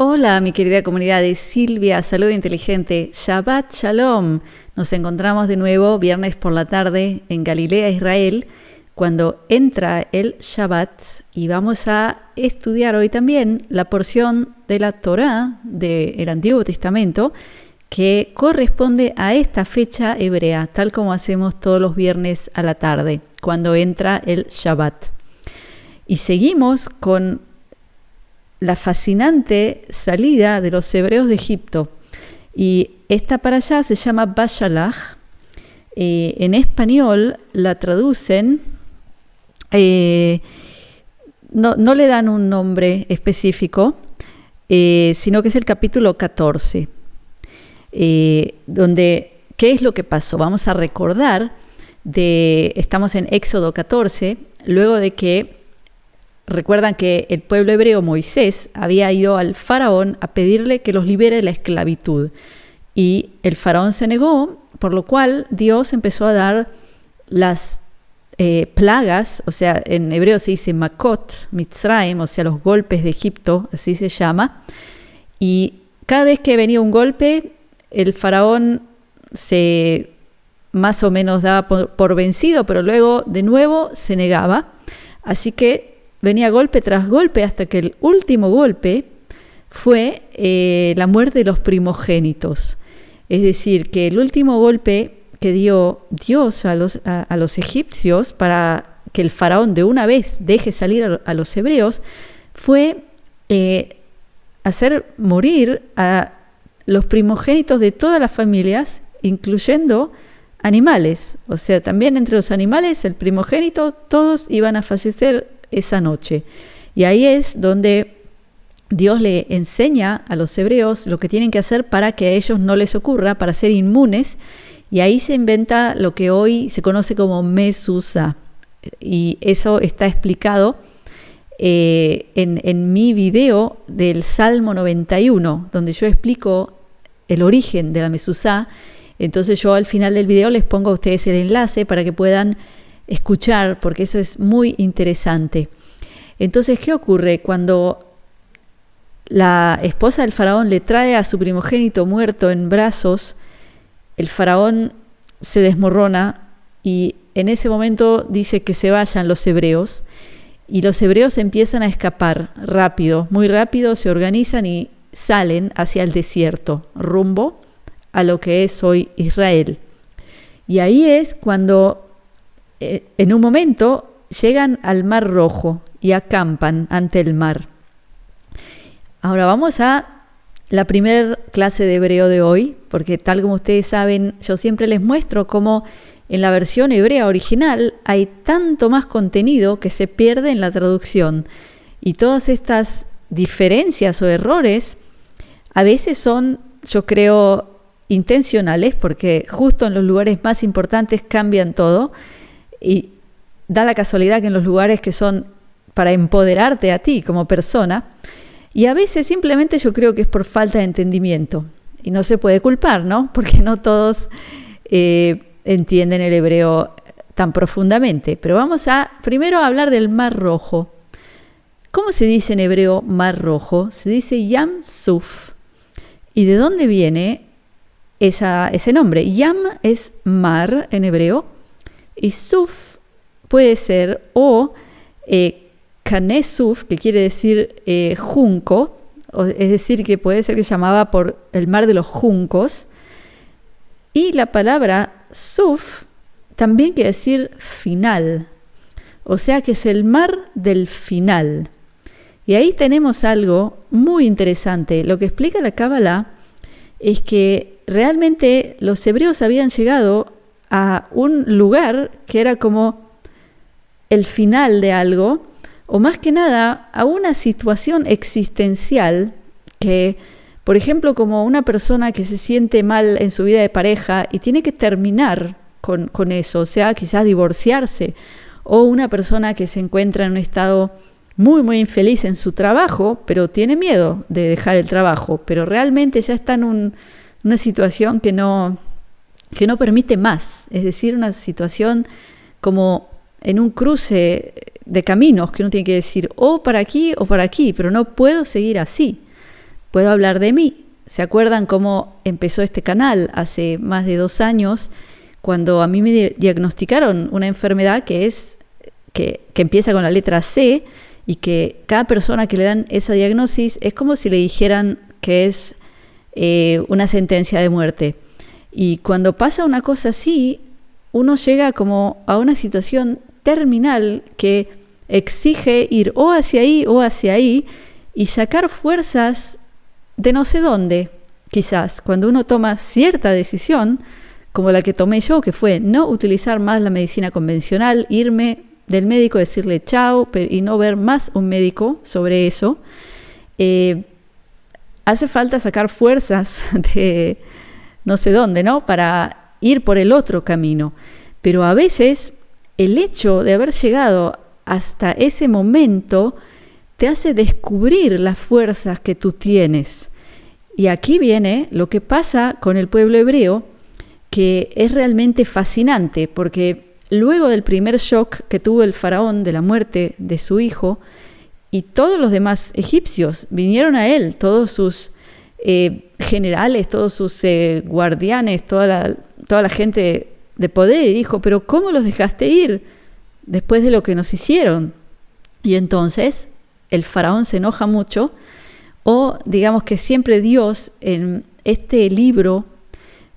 Hola, mi querida comunidad de Silvia, Salud Inteligente, Shabbat Shalom. Nos encontramos de nuevo viernes por la tarde en Galilea, Israel, cuando entra el Shabbat, y vamos a estudiar hoy también la porción de la Torá del Antiguo Testamento que corresponde a esta fecha hebrea, tal como hacemos todos los viernes a la tarde, cuando entra el Shabbat. Y seguimos con la fascinante salida de los hebreos de Egipto. Y esta para allá se llama Bashalach. En español la traducen, no le dan un nombre específico, sino que es el capítulo 14, donde, ¿qué es lo que pasó? Vamos a recordar, estamos en Éxodo 14, luego de que recuerdan que el pueblo hebreo, Moisés, había ido al faraón a pedirle que los libere de la esclavitud. Y el faraón se negó, por lo cual Dios empezó a dar las plagas, o sea, en hebreo se dice Makot, Mitzrayim, o sea, los golpes de Egipto, así se llama. Y cada vez que venía un golpe, el faraón se más o menos daba por vencido, pero luego de nuevo se negaba. Así que venía golpe tras golpe hasta que el último golpe fue la muerte de los primogénitos. Es decir, que el último golpe que dio Dios a los egipcios para que el faraón de una vez deje salir a los hebreos fue hacer morir a los primogénitos de todas las familias, incluyendo animales. O sea, también entre los animales, el primogénito, todos iban a fallecer esa noche. Y ahí es donde Dios le enseña a los hebreos lo que tienen que hacer para que a ellos no les ocurra, para ser inmunes, y ahí se inventa lo que hoy se conoce como Mezuzá. Y eso está explicado en mi video del Salmo 91, donde yo explico el origen de la Mezuzá. Entonces yo al final del video les pongo a ustedes el enlace para que puedan escuchar, porque eso es muy interesante. Entonces, ¿qué ocurre? Cuando la esposa del faraón le trae a su primogénito muerto en brazos, el faraón se desmorona y en ese momento dice que se vayan los hebreos, y los hebreos empiezan a escapar rápido, muy rápido, se organizan y salen hacia el desierto, rumbo a lo que es hoy Israel. Y ahí es cuando en un momento llegan al Mar Rojo y acampan ante el mar. Ahora vamos a la primera clase de hebreo de hoy, porque tal como ustedes saben, yo siempre les muestro cómo en la versión hebrea original hay tanto más contenido que se pierde en la traducción. Y todas estas diferencias o errores a veces son, yo creo, intencionales, porque justo en los lugares más importantes cambian todo. Y da la casualidad que en los lugares que son para empoderarte a ti como persona, y a veces simplemente yo creo que es por falta de entendimiento. Y no se puede culpar, ¿no? Porque no todos entienden el hebreo tan profundamente. Pero vamos a primero hablar del Mar Rojo. ¿Cómo se dice en hebreo Mar Rojo? Se dice Yam Suf. ¿Y de dónde viene ese nombre? Yam es mar en hebreo, y Suf puede ser o Kanesuf, que quiere decir junco, es decir, que puede ser que se llamaba por el mar de los juncos. Y la palabra Suf también quiere decir final, o sea que es el mar del final. Y ahí tenemos algo muy interesante. Lo que explica la Cábala es que realmente los hebreos habían llegado a un lugar que era como el final de algo, o más que nada a una situación existencial que, por ejemplo, como una persona que se siente mal en su vida de pareja y tiene que terminar con eso, o sea, quizás divorciarse, o una persona que se encuentra en un estado muy, muy infeliz en su trabajo, pero tiene miedo de dejar el trabajo, pero realmente ya está en una situación que no permite más, es decir, una situación como en un cruce de caminos que uno tiene que decir o para aquí o para aquí, pero no puedo seguir así. puedo hablar de mí. ¿Se acuerdan cómo empezó este canal hace más de 2 años? Cuando a mí me diagnosticaron una enfermedad que empieza con la letra C, y que cada persona que le dan esa diagnosis es como si le dijeran que es una sentencia de muerte. Y cuando pasa una cosa así, uno llega como a una situación terminal que exige ir o hacia ahí y sacar fuerzas de no sé dónde. Quizás cuando uno toma cierta decisión, como la que tomé yo, que fue no utilizar más la medicina convencional, irme del médico, decirle chao y no ver más un médico sobre eso, hace falta sacar fuerzas de no sé dónde, ¿no? Para ir por el otro camino. Pero a veces el hecho de haber llegado hasta ese momento te hace descubrir las fuerzas que tú tienes. Y aquí viene lo que pasa con el pueblo hebreo, que es realmente fascinante, porque luego del primer shock que tuvo el faraón de la muerte de su hijo, y todos los demás egipcios vinieron a él, todos sus generales, todos sus guardianes, toda la gente de poder, y dijo, pero ¿cómo los dejaste ir después de lo que nos hicieron? Y entonces el faraón se enoja mucho, o digamos que siempre Dios en este libro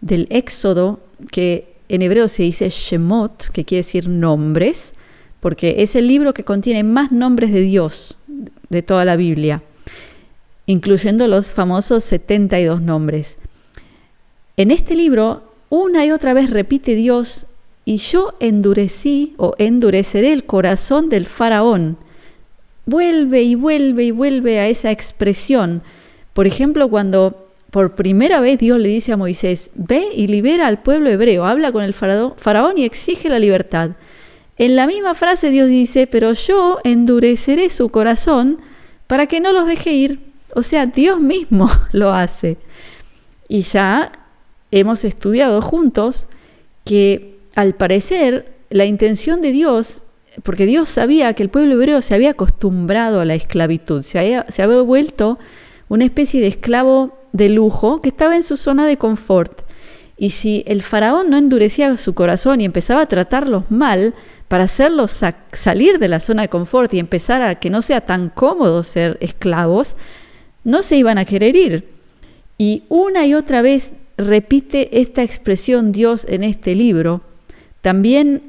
del Éxodo, que en hebreo se dice Shemot, que quiere decir nombres, porque es el libro que contiene más nombres de Dios de toda la Biblia, incluyendo los famosos 72 nombres. En este libro, una y otra vez repite Dios, y yo endurecí o endureceré el corazón del faraón. Vuelve y vuelve y vuelve a esa expresión. Por ejemplo, cuando por primera vez Dios le dice a Moisés, ve y libera al pueblo hebreo, habla con el faraón y exige la libertad. En la misma frase Dios dice, pero yo endureceré su corazón para que no los deje ir. O sea, Dios mismo lo hace. Y ya hemos estudiado juntos que al parecer la intención de Dios, porque Dios sabía que el pueblo hebreo se había acostumbrado a la esclavitud, se había vuelto una especie de esclavo de lujo que estaba en su zona de confort. Y si el faraón no endurecía su corazón y empezaba a tratarlos mal para hacerlos salir de la zona de confort y empezar a que no sea tan cómodo ser esclavos, no se iban a querer ir. Y una y otra vez repite esta expresión Dios en este libro. También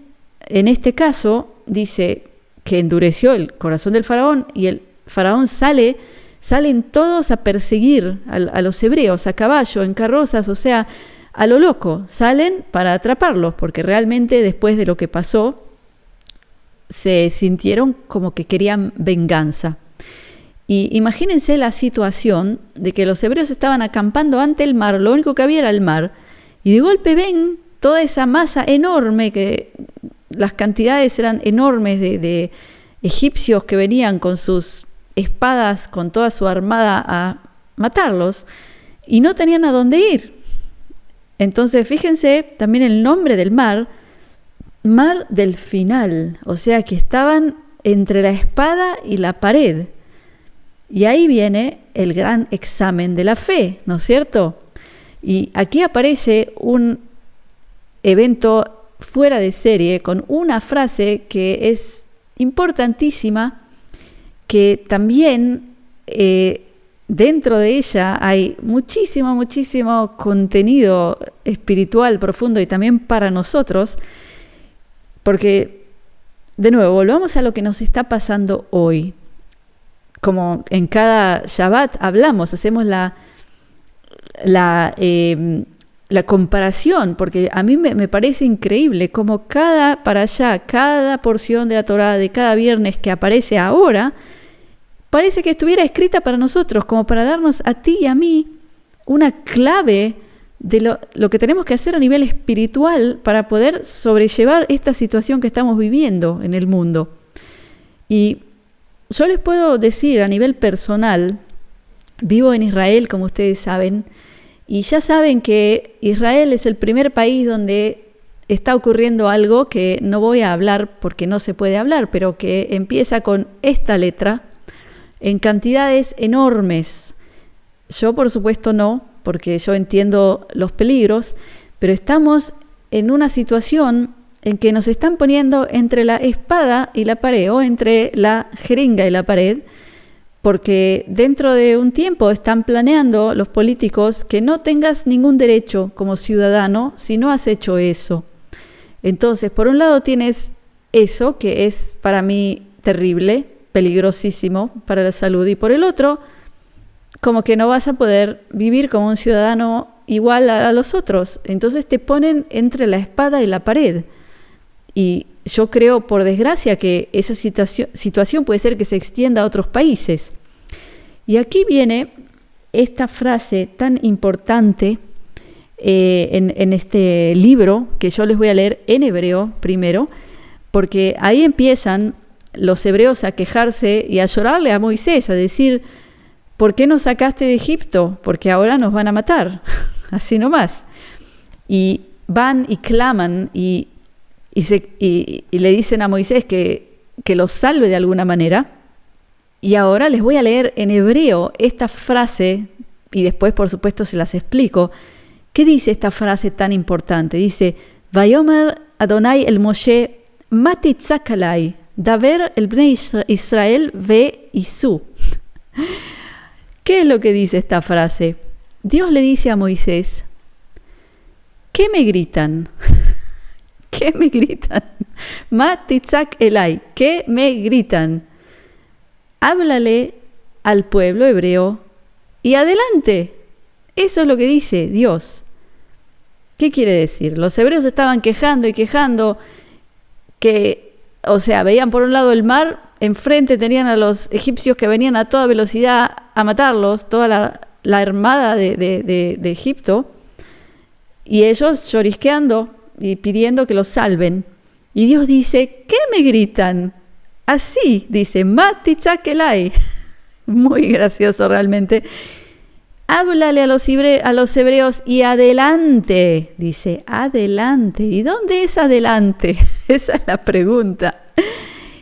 en este caso dice que endureció el corazón del faraón y el faraón salen todos a perseguir a los hebreos, a caballo, en carrozas, o sea, a lo loco, salen para atraparlos, porque realmente después de lo que pasó, se sintieron como que querían venganza. Y imagínense la situación de que los hebreos estaban acampando ante el mar, lo único que había era el mar, y de golpe ven toda esa masa enorme, que las cantidades eran enormes de egipcios que venían con sus espadas, con toda su armada a matarlos, y no tenían a dónde ir. Entonces fíjense también el nombre del mar, mar del final, o sea que estaban entre la espada y la pared. Y ahí viene el gran examen de la fe, ¿no es cierto? Y aquí aparece un evento fuera de serie con una frase que es importantísima, que también dentro de ella hay muchísimo contenido espiritual profundo y también para nosotros, porque, de nuevo, volvamos a lo que nos está pasando hoy. Como en cada Shabbat hablamos, hacemos la comparación, porque a mí me parece increíble como cada porción de la Torá de cada viernes que aparece ahora, parece que estuviera escrita para nosotros, como para darnos a ti y a mí una clave de lo que tenemos que hacer a nivel espiritual para poder sobrellevar esta situación que estamos viviendo en el mundo. Y yo les puedo decir a nivel personal, vivo en Israel, como ustedes saben, y ya saben que Israel es el primer país donde está ocurriendo algo que no voy a hablar porque no se puede hablar, pero que empieza con esta letra, en cantidades enormes. Yo por supuesto no, porque yo entiendo los peligros, pero estamos en una situación en que nos están poniendo entre la espada y la pared, o entre la jeringa y la pared, porque dentro de un tiempo están planeando los políticos que no tengas ningún derecho como ciudadano si no has hecho eso. Entonces, por un lado tienes eso, que es para mí terrible, peligrosísimo para la salud, y por el otro, como que no vas a poder vivir como un ciudadano igual a los otros. Entonces te ponen entre la espada y la pared. Y yo creo, por desgracia, que esa situación puede ser que se extienda a otros países. Y aquí viene esta frase tan importante en este libro, que yo les voy a leer en hebreo primero, porque ahí empiezan los hebreos a quejarse y a llorarle a Moisés, a decir: ¿por qué nos sacaste de Egipto? Porque ahora nos van a matar, así nomás. Y van y claman y le dicen a Moisés que los salve de alguna manera. Y ahora les voy a leer en hebreo esta frase, y después por supuesto se las explico. ¿Qué dice esta frase tan importante? Dice: Vayomer Adonai el Moshe matitzak alai, daver el bnei Israel ve isu. ¿Qué es lo que dice esta frase? Dios le dice a Moisés: ¿qué me gritan? ¿Qué me gritan? Matitzak elai, ¿qué me gritan? Háblale al pueblo hebreo y adelante. Eso es lo que dice Dios. ¿Qué quiere decir? Los hebreos estaban quejando y quejando veían por un lado el mar, enfrente tenían a los egipcios que venían a toda velocidad a matarlos, toda la armada de Egipto, y ellos llorisqueando y pidiendo que los salven. Y Dios dice: ¿qué me gritan? Así dice, Matitzak elai. Muy gracioso realmente. Háblale a los hebreos y adelante, dice, adelante. ¿Y dónde es adelante? Esa es la pregunta.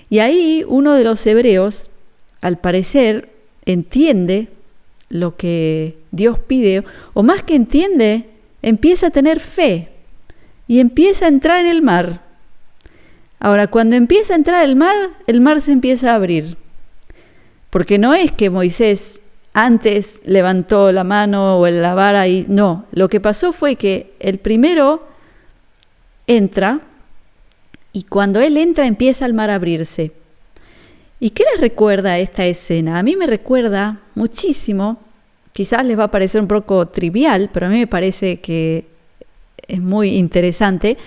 Y ahí uno de los hebreos, al parecer, entiende lo que Dios pide, o más que entiende, empieza a tener fe y empieza a entrar en el mar. Ahora, cuando empieza a entrar el mar se empieza a abrir. Porque no es que Moisés antes levantó la mano o la vara y no. Lo que pasó fue que el primero entra y cuando él entra empieza el mar a abrirse. ¿Y qué les recuerda esta escena? A mí me recuerda muchísimo, quizás les va a parecer un poco trivial, pero a mí me parece que es muy interesante,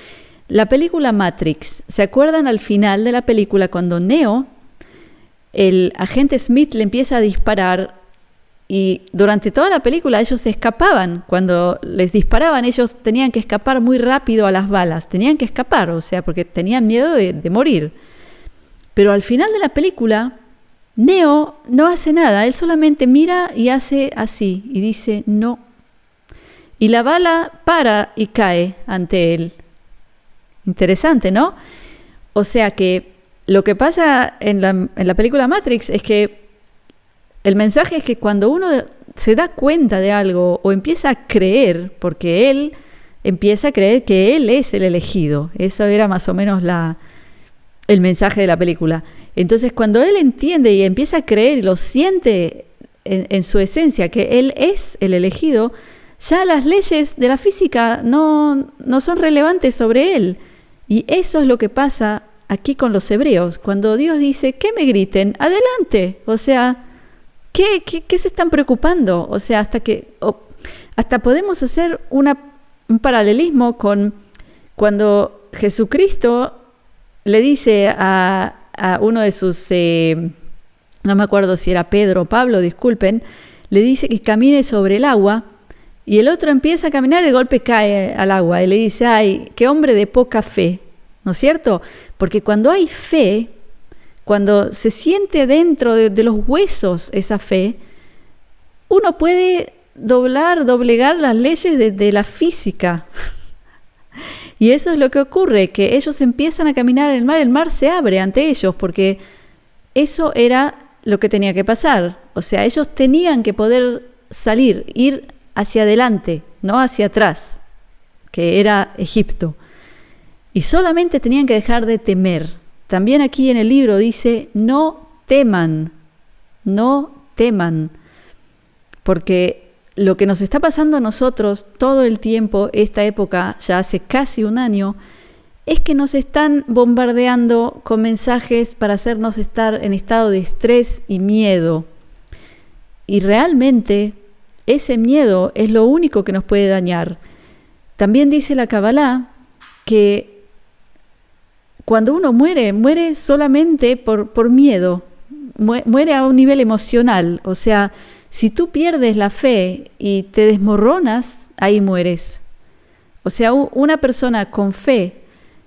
la película Matrix. ¿Se acuerdan al final de la película cuando Neo, el agente Smith, le empieza a disparar y durante toda la película ellos se escapaban? Cuando les disparaban ellos tenían que escapar muy rápido a las balas, tenían que escapar, o sea, porque tenían miedo de morir. Pero al final de la película, Neo no hace nada, él solamente mira y hace así y dice no. Y la bala para y cae ante él. Interesante, ¿no? O sea que lo que pasa en la película Matrix es que el mensaje es que cuando uno se da cuenta de algo o empieza a creer, porque él empieza a creer que él es el elegido, eso era más o menos el mensaje de la película. Entonces cuando él entiende y empieza a creer y lo siente en su esencia que él es el elegido, ya las leyes de la física no son relevantes sobre él. Y eso es lo que pasa aquí con los hebreos. Cuando Dios dice, que me griten, adelante. O sea, ¿qué se están preocupando? O sea, hasta podemos hacer un paralelismo con cuando Jesucristo le dice a uno de sus, no me acuerdo si era Pedro o Pablo, disculpen, le dice que camine sobre el agua. Y el otro empieza a caminar y de golpe cae al agua. Y le dice, ay, qué hombre de poca fe. ¿No es cierto? Porque cuando hay fe, cuando se siente dentro de los huesos esa fe, uno puede doblegar las leyes de la física. Y eso es lo que ocurre, que ellos empiezan a caminar en el mar se abre ante ellos, porque eso era lo que tenía que pasar. O sea, ellos tenían que poder salir, ir hacia adelante, no hacia atrás, que era Egipto. Y solamente tenían que dejar de temer. También aquí en el libro dice, no teman, porque lo que nos está pasando a nosotros todo el tiempo, esta época, ya hace casi un año, es que nos están bombardeando con mensajes para hacernos estar en estado de estrés y miedo. Y realmente ese miedo es lo único que nos puede dañar. También dice la Kabbalah que cuando uno muere solamente por miedo, muere a un nivel emocional. O sea, si tú pierdes la fe y te desmoronas, ahí mueres. O sea, una persona con fe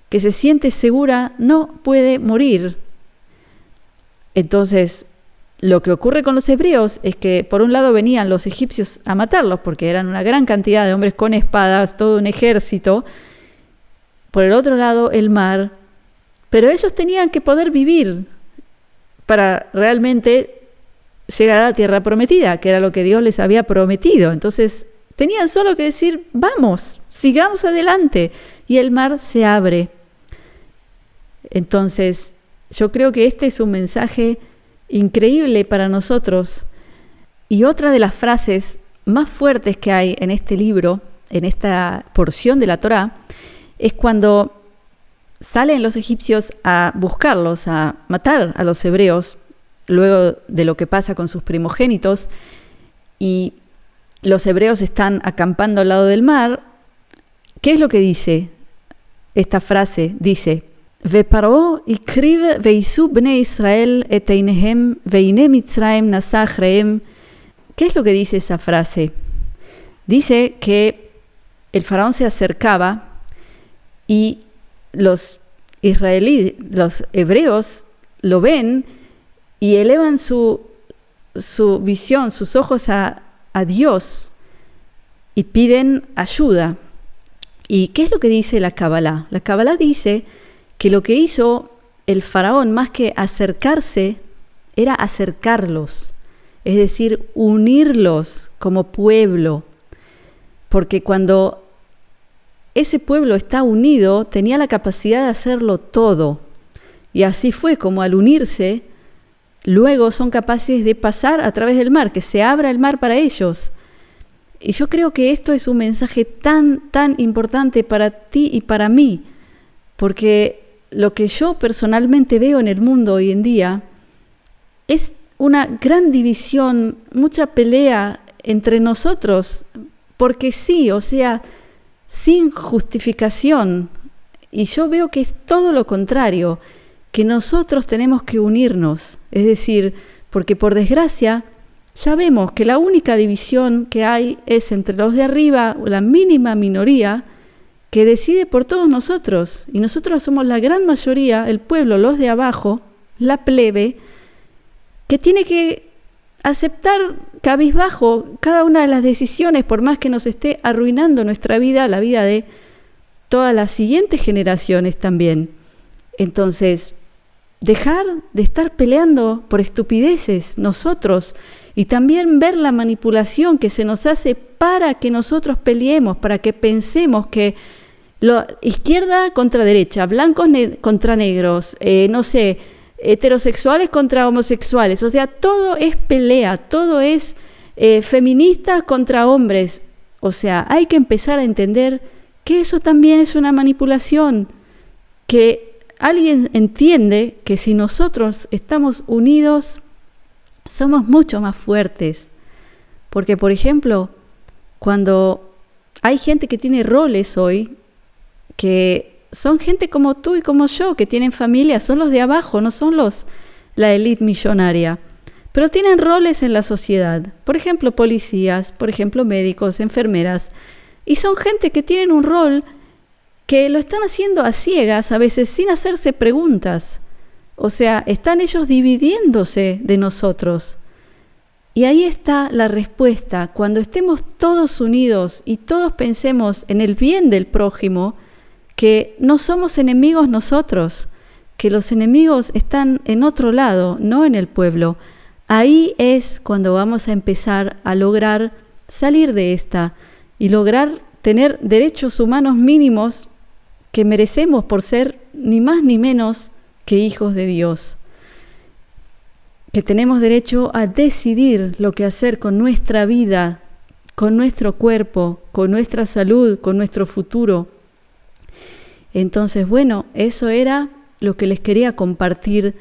que se siente segura no puede morir. Entonces, lo que ocurre con los hebreos es que por un lado venían los egipcios a matarlos, porque eran una gran cantidad de hombres con espadas, todo un ejército. Por el otro lado, el mar. Pero ellos tenían que poder vivir para realmente llegar a la tierra prometida, que era lo que Dios les había prometido. Entonces, tenían solo que decir, vamos, sigamos adelante. Y el mar se abre. Entonces, yo creo que este es un mensaje increíble para nosotros. Y otra de las frases más fuertes que hay en este libro, en esta porción de la Torá, es cuando salen los egipcios a buscarlos, a matar a los hebreos, luego de lo que pasa con sus primogénitos, y los hebreos están acampando al lado del mar. ¿Qué es lo que dice esta frase? Dice, Veparó ikriv veisu bnei Israel et einehem veine Mitzraim nasa achrehem. ¿Qué es lo que dice esa frase? Dice que el faraón se acercaba y los israelíes, los hebreos, lo ven y elevan su visión, sus ojos a Dios y piden ayuda. ¿Y qué es lo que dice la Kabbalah? La Kabbalah dice que lo que hizo el faraón, más que acercarse, era acercarlos, es decir, unirlos como pueblo, porque cuando ese pueblo está unido, tenía la capacidad de hacerlo todo, y así fue como al unirse, luego son capaces de pasar a través del mar, que se abra el mar para ellos. Y yo creo que esto es un mensaje tan importante para ti y para mí, porque lo que yo personalmente veo en el mundo hoy en día es una gran división, mucha pelea entre nosotros, porque sí, o sea, sin justificación. Y yo veo que es todo lo contrario, que nosotros tenemos que unirnos. Es decir, porque por desgracia ya vemos que la única división que hay es entre los de arriba, la mínima minoría, que decide por todos nosotros, y nosotros somos la gran mayoría, el pueblo, los de abajo, la plebe, que tiene que aceptar cabizbajo cada una de las decisiones, por más que nos esté arruinando nuestra vida, la vida de todas las siguientes generaciones también. Entonces, dejar de estar peleando por estupideces nosotros, y también ver la manipulación que se nos hace para que nosotros peleemos, para que pensemos que izquierda contra derecha, blancos contra negros, heterosexuales contra homosexuales, o sea, todo es pelea, todo es feministas contra hombres. O sea, hay que empezar a entender que eso también es una manipulación, que alguien entiende que si nosotros estamos unidos, somos mucho más fuertes. Porque, por ejemplo, cuando hay gente que tiene roles hoy, que son gente como tú y como yo, que tienen familia, son los de abajo, no son la élite millonaria, pero tienen roles en la sociedad. Por ejemplo, policías, por ejemplo, médicos, enfermeras, y son gente que tienen un rol que lo están haciendo a ciegas, a veces sin hacerse preguntas. O sea, están ellos dividiéndose de nosotros. Y ahí está la respuesta. Cuando estemos todos unidos y todos pensemos en el bien del prójimo, que no somos enemigos nosotros, que los enemigos están en otro lado, no en el pueblo. ahí es cuando vamos a empezar a lograr salir de esta y lograr tener derechos humanos mínimos que merecemos por ser ni más ni menos que hijos de Dios. Que tenemos derecho a decidir lo que hacer con nuestra vida, con nuestro cuerpo, con nuestra salud, con nuestro futuro. Entonces, bueno, eso era lo que les quería compartir,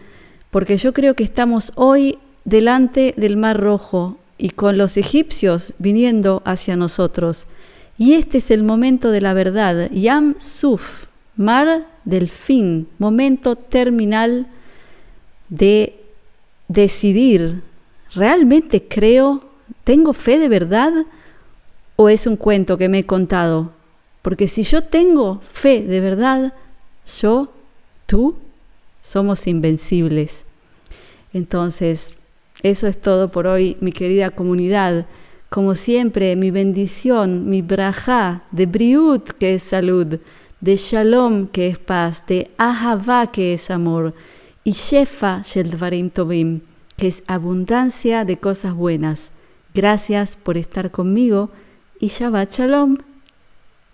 porque yo creo que estamos hoy delante del Mar Rojo y con los egipcios viniendo hacia nosotros. Y este es el momento de la verdad, Yam Suf, mar del fin, momento terminal de decidir, ¿realmente creo? ¿Tengo fe de verdad? ¿O es un cuento que me he contado? Porque si yo tengo fe de verdad, yo, tú, somos invencibles. Entonces, eso es todo por hoy, mi querida comunidad. Como siempre, mi bendición, mi brajá de briut, que es salud, de shalom, que es paz, de ahavá, que es amor, y shefa shel dvarim tovim, que es abundancia de cosas buenas. Gracias por estar conmigo y Shabbat Shalom.